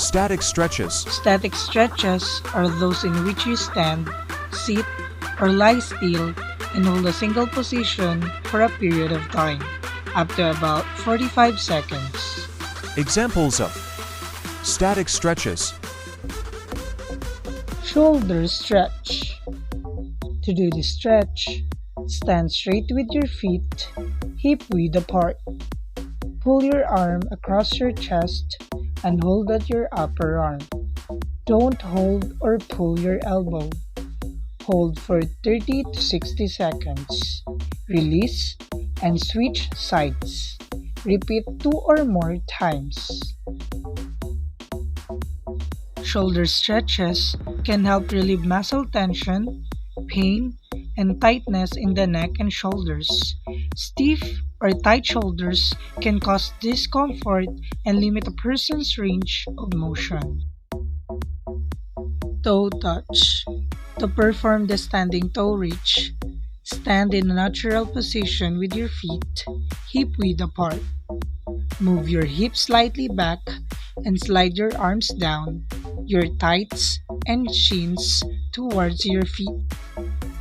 Static stretches. Static stretches are those in which you stand, sit, or lie still and hold a single position for a period of time, up to about 45 seconds. Examples of static stretches. Shoulder stretch. To do the stretch, stand straight with your feet, hip width apart. Pull your arm across your chest and hold at your upper arm. Don't hold or pull your elbow. Hold for 30 to 60 seconds. Release and switch sides. Repeat 2 or more times. Shoulder stretches can help relieve muscle tension, pain, and tightness in the neck and shoulders. Stiff or tight shoulders can cause discomfort and limit a person's range of motion. Toe touch. To perform the standing toe reach, stand in a natural position with your feet hip width apart. Move your hips slightly back and slide your arms down, your thighs and shins towards your feet,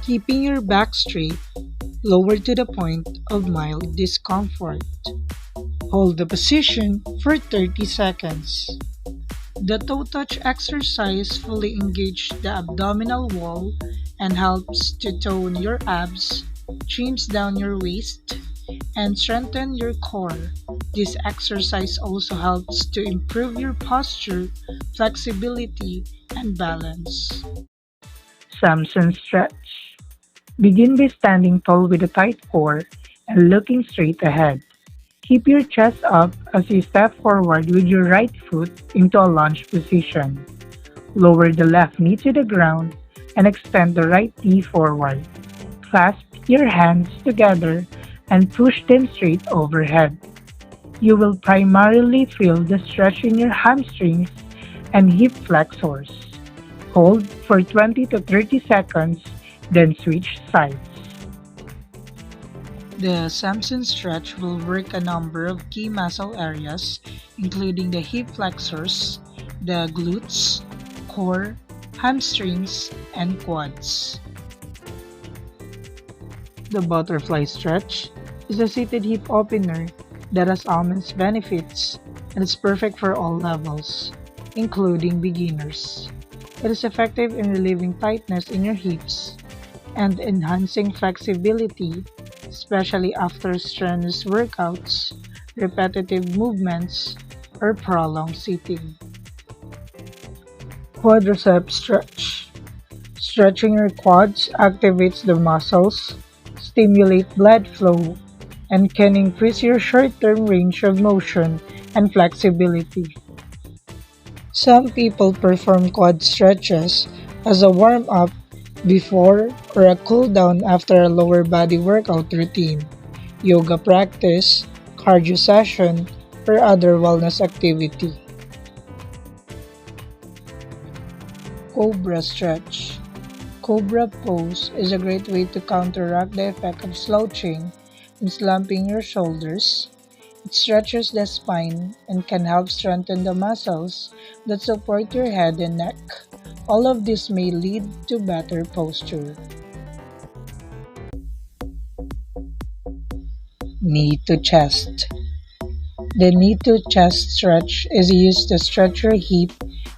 keeping your back straight, lower to the point of mild discomfort. Hold the position for 30 seconds. The toe touch exercise fully engages the abdominal wall and helps to tone your abs, trims down your waist, and strengthen your core. This exercise also helps to improve your posture, flexibility, and balance. Samson stretch. Begin by standing tall with a tight core and looking straight ahead. Keep your chest up as you step forward with your right foot into a lunge position. Lower the left knee to the ground and extend the right knee forward. Clasp your hands together and push them straight overhead. You will primarily feel the stretch in your hamstrings and hip flexors. Hold for 20 to 30 seconds, then switch sides. The Samson stretch will work a number of key muscle areas, including the hip flexors, the glutes, core, hamstrings, and quads. The butterfly stretch is a seated hip opener that has immense benefits and is perfect for all levels, including beginners. It is effective in relieving tightness in your hips and enhancing flexibility, especially after strenuous workouts, repetitive movements, or prolonged sitting. Quadriceps stretch. Stretching your quads activates the muscles, stimulate blood flow, and can increase your short-term range of motion and flexibility. Some people perform quad stretches as a warm-up before or a cool-down after a lower body workout routine, yoga practice, cardio session, or other wellness activity. Cobra stretch. Cobra pose is a great way to counteract the effect of slouching and slumping your shoulders. It stretches the spine and can help strengthen the muscles that support your head and neck. All of this may lead to better posture. Knee to chest. The knee to chest stretch is used to stretch your hip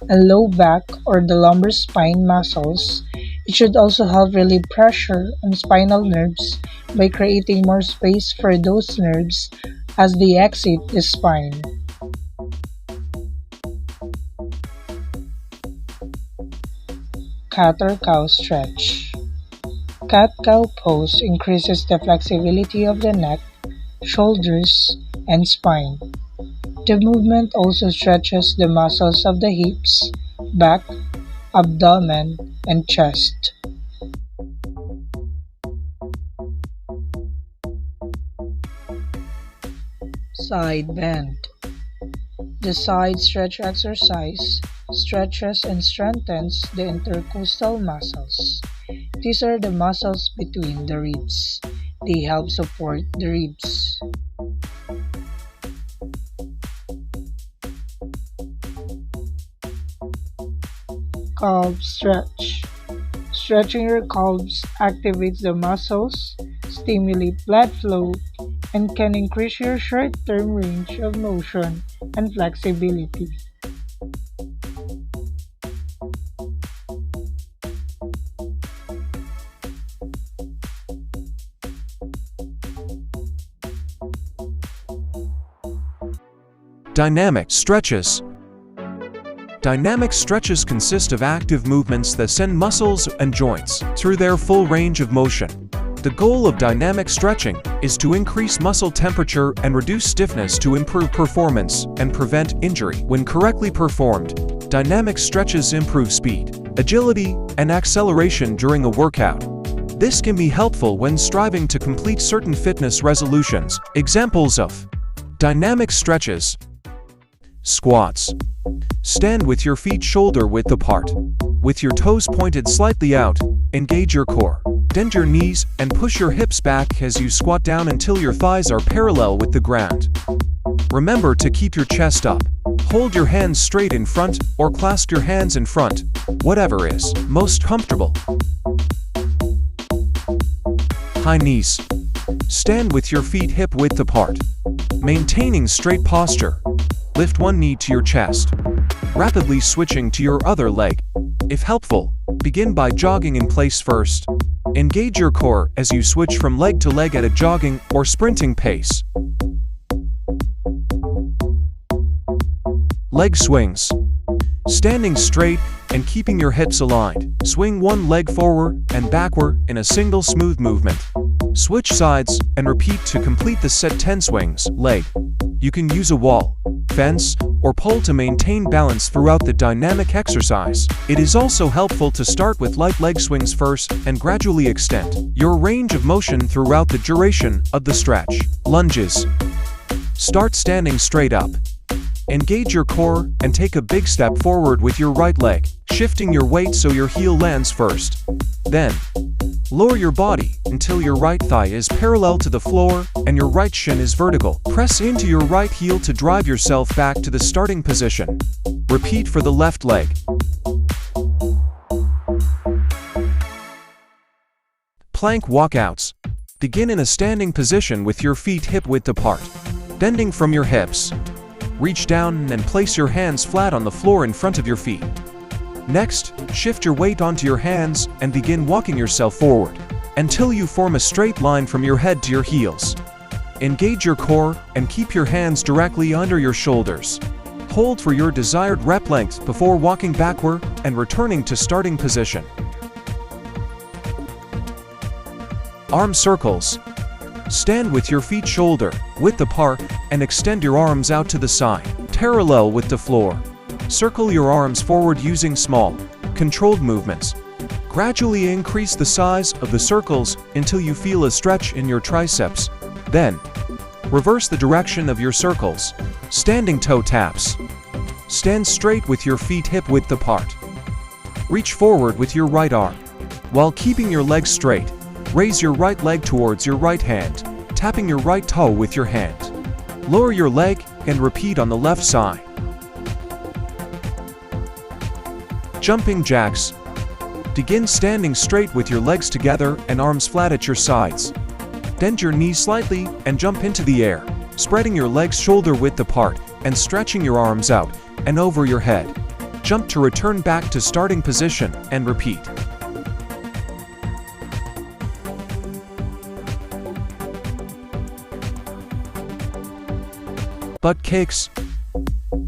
and low back or the lumbar spine muscles. It should also help relieve pressure on spinal nerves by creating more space for those nerves as they exit the spine. Cat or cow stretch. Cat cow pose increases the flexibility of the neck, shoulders, and spine. The movement also stretches the muscles of the hips, back, abdomen, and chest. Side bend. The side stretch exercise stretches and strengthens the intercostal muscles. These are the muscles between the ribs. They help support the ribs. Calf stretch. Stretching your calves activates the muscles, stimulates blood flow, and can increase your short-term range of motion and flexibility. Dynamic stretches. Dynamic stretches consist of active movements that send muscles and joints through their full range of motion. The goal of dynamic stretching is to increase muscle temperature and reduce stiffness to improve performance and prevent injury. When correctly performed, dynamic stretches improve speed, agility, and acceleration during a workout. This can be helpful when striving to complete certain fitness resolutions. Examples of dynamic stretches: squats. Stand with your feet shoulder width apart. With your toes pointed slightly out, engage your core. Bend your knees and push your hips back as you squat down until your thighs are parallel with the ground. Remember to keep your chest up. Hold your hands straight in front or clasp your hands in front, whatever is most comfortable. High knees. Stand with your feet hip width apart. Maintaining straight posture. Lift one knee to your chest, rapidly switching to your other leg. If helpful, begin by jogging in place first. Engage your core as you switch from leg to leg at a jogging or sprinting pace. Leg swings. Standing straight and keeping your hips aligned, swing one leg forward and backward in a single smooth movement. Switch sides and repeat to complete the set 10 swings. Leg. You can use a wall, fence, or pole to maintain balance throughout the dynamic exercise. It is also helpful to start with light leg swings first and gradually extend your range of motion throughout the duration of the stretch. Lunges. Start standing straight up. Engage your core and take a big step forward with your right leg, shifting your weight so your heel lands first. Then, lower your body until your right thigh is parallel to the floor and your right shin is vertical. Press into your right heel to drive yourself back to the starting position. Repeat for the left leg. Plank walkouts. Begin in a standing position with your feet hip width apart. Bending from your hips. Reach down and place your hands flat on the floor in front of your feet. Next, shift your weight onto your hands and begin walking yourself forward until you form a straight line from your head to your heels. Engage your core and keep your hands directly under your shoulders. Hold for your desired rep length before walking backward and returning to starting position. Arm circles. Stand with your feet shoulder width apart and extend your arms out to the side, parallel with the floor. Circle your arms forward using small, controlled movements. Gradually increase the size of the circles until you feel a stretch in your triceps. Then, reverse the direction of your circles. Standing toe taps. Stand straight with your feet hip width apart. Reach forward with your right arm. While keeping your legs straight, raise your right leg towards your right hand, tapping your right toe with your hand. Lower your leg and repeat on the left side. Jumping jacks. Begin standing straight with your legs together and arms flat at your sides. Bend your knees slightly and jump into the air, spreading your legs shoulder width apart and stretching your arms out and over your head. Jump to return back to starting position and repeat. Butt kicks.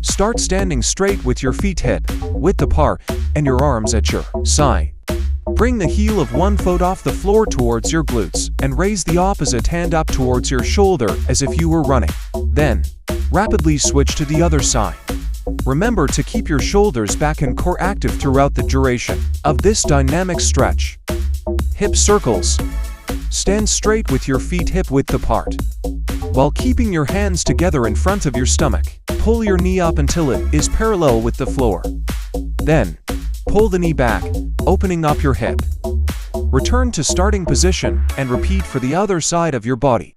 Start standing straight with your feet hip width apart and your arms at your side. Bring the heel of one foot off the floor towards your glutes and raise the opposite hand up towards your shoulder as if you were running. Then, rapidly switch to the other side. Remember to keep your shoulders back and core active throughout the duration of this dynamic stretch. Hip circles. Stand straight with your feet hip width apart. While keeping your hands together in front of your stomach, pull your knee up until it is parallel with the floor. Then, pull the knee back, opening up your hip. Return to starting position and repeat for the other side of your body.